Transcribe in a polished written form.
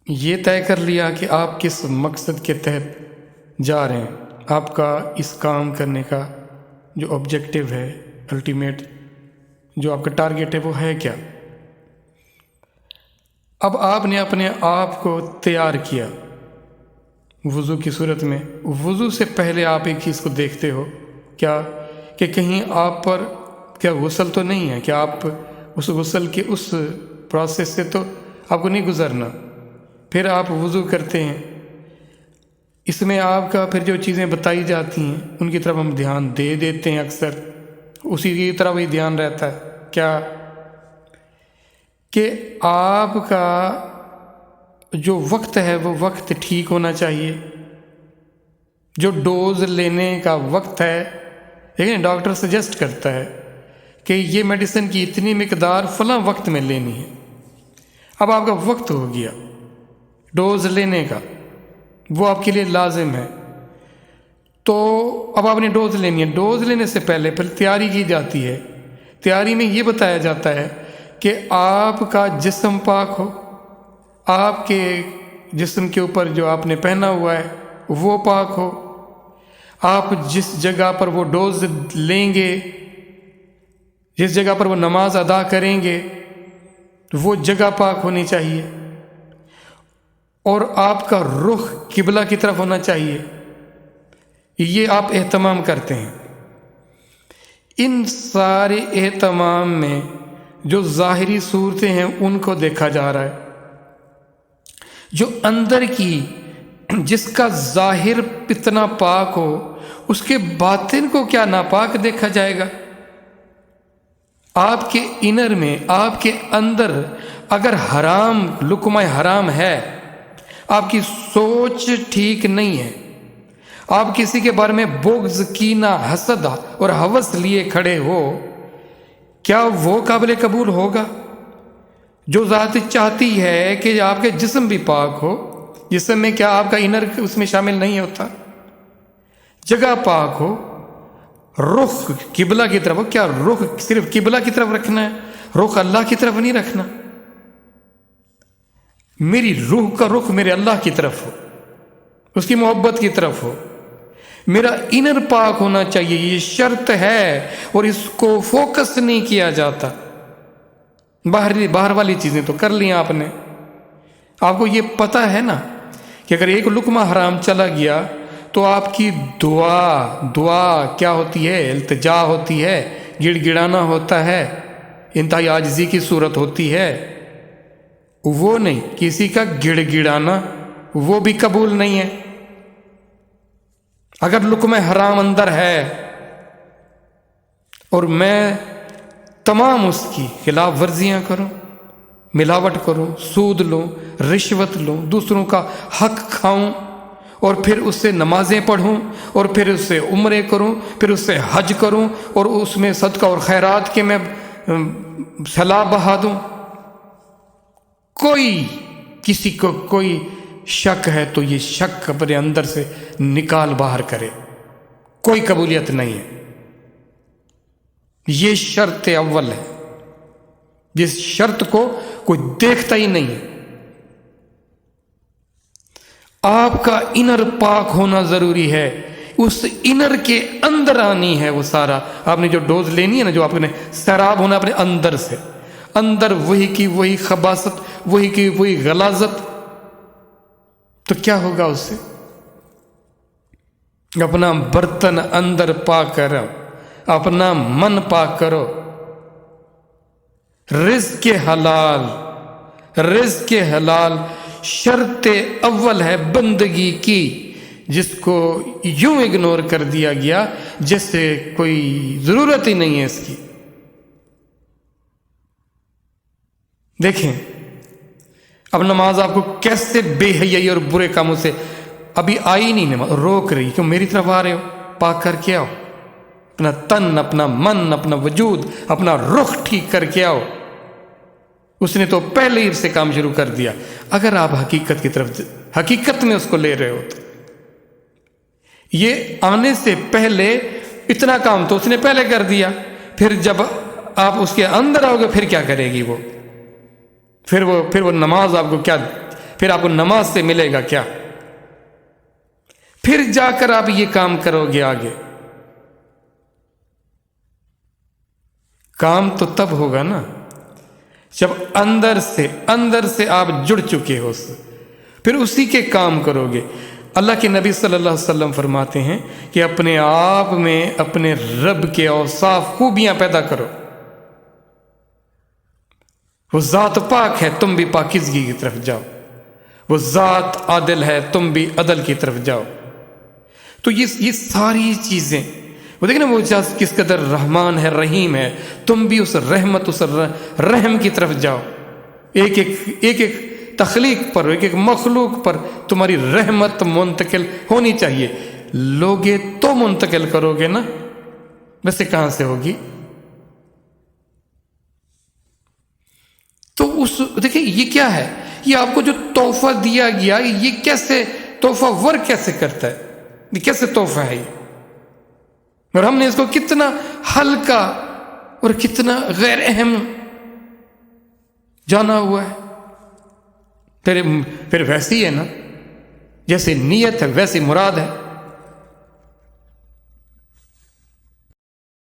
یہ طے کر لیا کہ آپ کس مقصد کے تحت جا رہے ہیں، آپ کا اس کام کرنے کا جو آبجیکٹو ہے، الٹیمیٹ جو آپ کا ٹارگیٹ ہے، وہ ہے کیا۔ اب آپ نے اپنے آپ کو تیار کیا وضو کی صورت میں۔ وضو سے پہلے آپ ایک چیز کو دیکھتے ہو کیا کہ کہیں آپ پر کیا غسل تو نہیں ہے، کہ آپ اس غسل کے اس پروسیس سے تو آپ کو نہیں گزرنا۔ پھر آپ وضو کرتے ہیں، اس میں آپ کا پھر جو چیزیں بتائی جاتی ہیں ان کی طرف ہم دھیان دے دیتے ہیں، اکثر اسی کی طرف ہی دھیان رہتا ہے کیا کہ آپ کا جو وقت ہے وہ وقت ٹھیک ہونا چاہیے، جو ڈوز لینے کا وقت ہے۔ لیکن ڈاکٹر سجیسٹ کرتا ہے کہ یہ میڈیسن کی اتنی مقدار فلاں وقت میں لینی ہے۔ اب آپ کا وقت ہو گیا ڈوز لینے کا، وہ آپ کے لیے لازم ہے، تو اب آپ نے ڈوز لینی ہے۔ ڈوز لینے سے پہلے پھر تیاری کی جاتی ہے۔ تیاری میں یہ بتایا جاتا ہے کہ آپ کا جسم پاک ہو، آپ کے جسم کے اوپر جو آپ نے پہنا ہوا ہے وہ پاک ہو، آپ جس جگہ پر وہ ڈوز لیں گے، جس جگہ پر وہ نماز ادا کریں گے، وہ جگہ پاک ہونی چاہیے، اور آپ کا رخ قبلہ کی طرف ہونا چاہیے۔ یہ آپ اہتمام کرتے ہیں۔ ان سارے اہتمام میں جو ظاہری صورتیں ہیں ان کو دیکھا جا رہا ہے، جو اندر کی جس کا ظاہر اتنا پاک ہو اس کے باطن کو کیا ناپاک دیکھا جائے گا۔ آپ کے انر میں، آپ کے اندر اگر حرام لقمہ حرام ہے، آپ کی سوچ ٹھیک نہیں ہے، آپ کسی کے بارے میں بغض، کینہ، حسد اور ہوس لیے کھڑے ہو، کیا وہ قابل قبول ہوگا؟ جو ذات چاہتی ہے کہ آپ کے جسم بھی پاک ہو، جسم میں کیا آپ کا انر اس میں شامل نہیں ہوتا، جگہ پاک ہو، رخ قبلہ کی طرف ہو۔ کیا رخ صرف قبلہ کی طرف رکھنا ہے؟ رخ اللہ کی طرف نہیں رکھنا۔ میری روح کا رخ میرے اللہ کی طرف ہو، اس کی محبت کی طرف ہو، میرا انر پاک ہونا چاہیے، یہ شرط ہے، اور اس کو فوکس نہیں کیا جاتا۔ باہر والی چیزیں تو کر لی آپ نے، آپ کو یہ پتہ ہے نا کہ اگر ایک لقمہ حرام چلا گیا تو آپ کی دعا کیا ہوتی ہے؟ التجا ہوتی ہے، گڑ گڑانا ہوتا ہے، انتہائی عاجزی کی صورت ہوتی ہے۔ وہ نہیں، کسی کا گڑ گڑانا وہ بھی قبول نہیں ہے۔ اگر لقمہ حرام اندر ہے اور میں تمام اس کی خلاف ورزیاں کروں، ملاوٹ کروں، سود لوں، رشوت لوں، دوسروں کا حق کھاؤں، اور پھر اس سے نمازیں پڑھوں، اور پھر اس سے عمرے کروں، پھر اس سے حج کروں، اور اس میں صدقہ اور خیرات کے میں صلاح بہا دوں، کسی کو کوئی شک ہے تو یہ شک اپنے اندر سے نکال باہر کرے، کوئی قبولیت نہیں ہے۔ یہ شرط اول ہے، جس شرط کو کوئی دیکھتا ہی نہیں ہے۔ آپ کا انر پاک ہونا ضروری ہے، اس انر کے اندر آنی ہے وہ سارا۔ آپ نے جو ڈوز لینی ہے نا، جو آپ نے سیراب ہونا اپنے اندر سے، اندر وہی کی وہی خباثت، وہی کی وہی غلاظت، تو کیا ہوگا اس سے؟ اپنا برتن اندر پاک کرو، اپنا من پاک کرو۔ رزق حلال شرط اول ہے بندگی کی، جس کو یوں اگنور کر دیا گیا جیسے کوئی ضرورت ہی نہیں ہے اس کی۔ دیکھیں اب نماز آپ کو کیسے بے حیائی اور برے کاموں سے ابھی آئی نہیں نماز روک رہی، کیوں میری طرف آ رہے ہو؟ پاک کر کے آؤ اپنا تن، اپنا من، اپنا وجود، اپنا رخ ٹھیک کر کے آؤ۔ اس نے تو پہلے ہی سے کام شروع کر دیا۔ اگر آپ حقیقت میں اس کو لے رہے ہو تو یہ آنے سے پہلے اتنا کام تو اس نے پہلے کر دیا، پھر جب آپ اس کے اندر آؤ گے پھر کیا کرے گی وہ؟ پھر وہ نماز آپ کو کیا پھر آپ کو نماز سے ملے گا کیا؟ پھر جا کر آپ یہ کام کرو گے آگے. کام تو تب ہوگا نا جب اندر سے آپ جڑ چکے ہو، پھر اسی کے کام کرو گے. اللہ کے نبی صلی اللہ علیہ وسلم فرماتے ہیں کہ اپنے آپ میں اپنے رب کے اوصاف خوبیاں پیدا کرو. وہ ذات پاک ہے، تم بھی پاکیزگی کی طرف جاؤ. وہ ذات عادل ہے، تم بھی عدل کی طرف جاؤ. تو یہ ساری چیزیں وہ دیکھیں نا، وہ کس قدر رحمان ہے، رحیم ہے، تم بھی اس رحمت، اس رحم کی طرف جاؤ. ایک ایک تخلیق پر، ایک ایک مخلوق پر تمہاری رحمت منتقل ہونی چاہیے. لوگے تو منتقل کرو گے نا، ویسے کہاں سے ہوگی؟ تو دیکھیں یہ کیا ہے، یہ آپ کو جو تحفہ دیا گیا، یہ کیسے تحفہ ورک کیسے کرتا ہے، یہ کیسے تحفہ ہے یہ؟ اور ہم نے اس کو کتنا ہلکا اور کتنا غیر اہم جانا ہوا ہے. پھر ویسی ہے نا، جیسے نیت ہے ویسی مراد ہے.